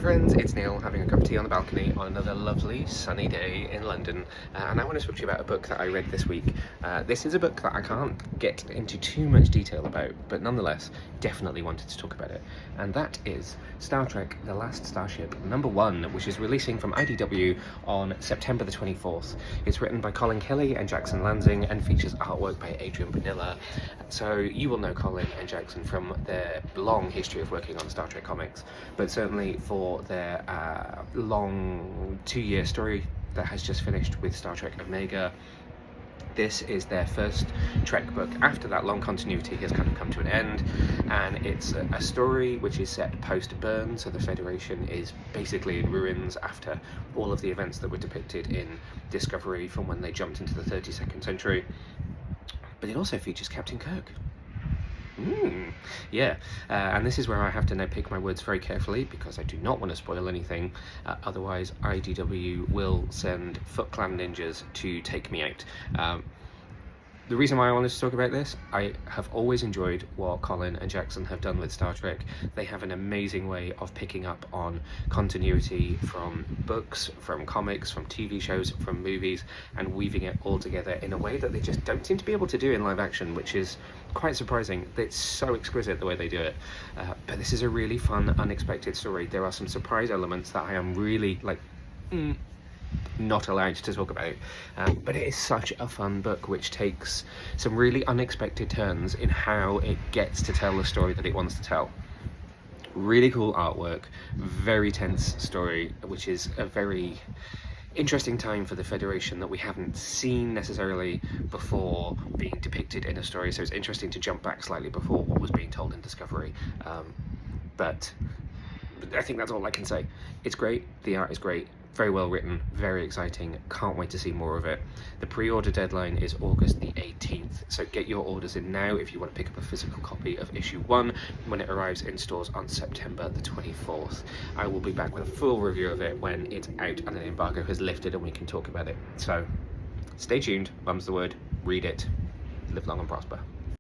my friends, it's Neil having a cup of tea on the balcony on another lovely sunny day in London, and I want to talk to you about a book that I read this week. This is a book that I can't get into too much detail about, but nonetheless definitely wanted to talk about it, and that is Star Trek The Last Starship #1, which is releasing from IDW on September the 24th. It's written by Colin Kelly and Jackson Lansing and features artwork by Adrian Bonilla. So you will know Colin and Jackson from their long history of working on Star Trek comics, but certainly for their long 2-year story that has just finished with Star Trek Omega. This is their first Trek book after that long continuity has kind of come to an end, and it's a story which is set post-burn, so the Federation is basically in ruins after all of the events that were depicted in Discovery from when they jumped into the 32nd century. But it also features Captain Kirk. Yeah, and this is where I have to now pick my words very carefully because I do not want to spoil anything, otherwise IDW will send Foot Clan ninjas to take me out. The reason why I wanted to talk about this, I have always enjoyed what Colin and Jackson have done with Star Trek. They have an amazing way of picking up on continuity from books, from comics, from TV shows, from movies, and weaving it all together in a way that they just don't seem to be able to do in live action, which is quite surprising. It's so exquisite the way they do it. But this is a really fun, unexpected story. There are some surprise elements that I am really not allowed to talk about, but it is such a fun book which takes some really unexpected turns in how it gets to tell the story that it wants to tell. Really cool artwork, very tense story, which is a very interesting time for the Federation that we haven't seen necessarily before being depicted in a story, so it's interesting to jump back slightly before what was being told in Discovery. But I think that's all I can say. It's great, the art is great, very well written, very exciting, can't wait to see more of it. The pre-order deadline is August the 18th, so get your orders in now if you want to pick up a physical copy of issue 1 when it arrives in stores on September the 24th. I will be back with a full review of it when it's out and an embargo has lifted and we can talk about it. So stay tuned, mum's the word, read it, live long and prosper.